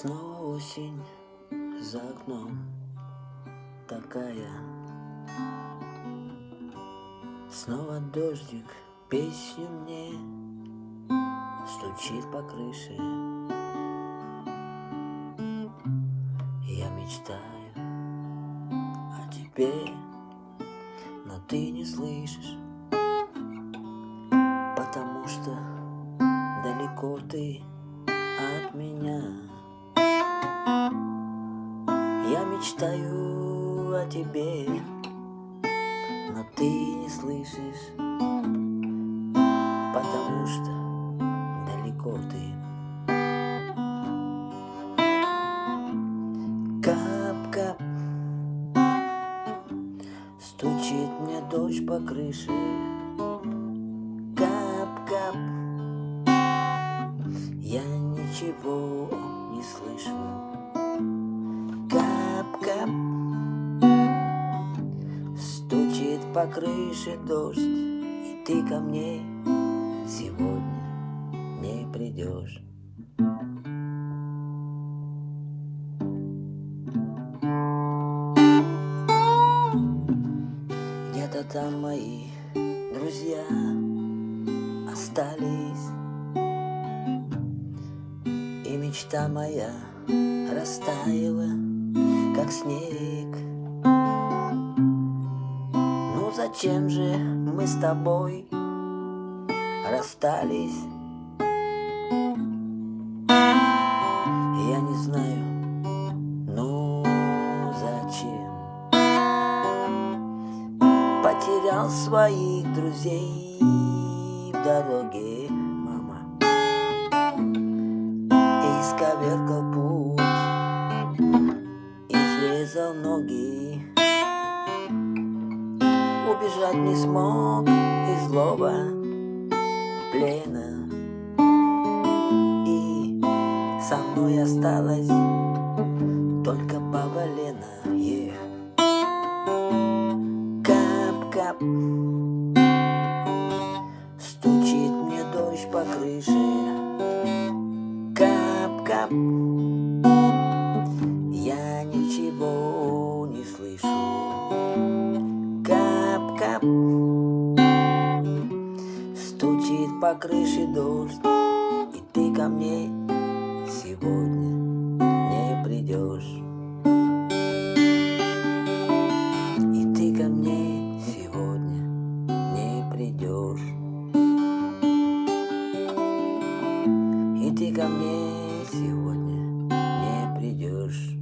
Снова осень за окном такая. Снова дождик песню мне стучит по крыше. Я мечтаю о тебе, но ты не слышишь, потому что далеко ты от меня. Я мечтаю о тебе, но ты не слышишь, потому что далеко ты. Кап-кап, стучит мне дождь по крыше. Кап-кап, я ничего не слышу. Кап-кап, стучит по крыше дождь, и ты ко мне сегодня не придешь. Где-то там мои друзья остались, и мечта моя растаяла, как снег. Ну зачем же мы с тобой расстались? Я не знаю, ну зачем. Потерял своих друзей в дороге, мама, и исковеркал путь, изрезал ноги. Убежать не смог из злого плена, и со мной осталась только Павалена. Кап-кап, стучит мне дождь по крыше. Кап-кап, я ничего не слышу. Кап-кап, стучит по крыше дождь, и ты ко мне сегодня не придешь. И ты ко мне сегодня не придешь. И ты ко мне сегодня не придешь.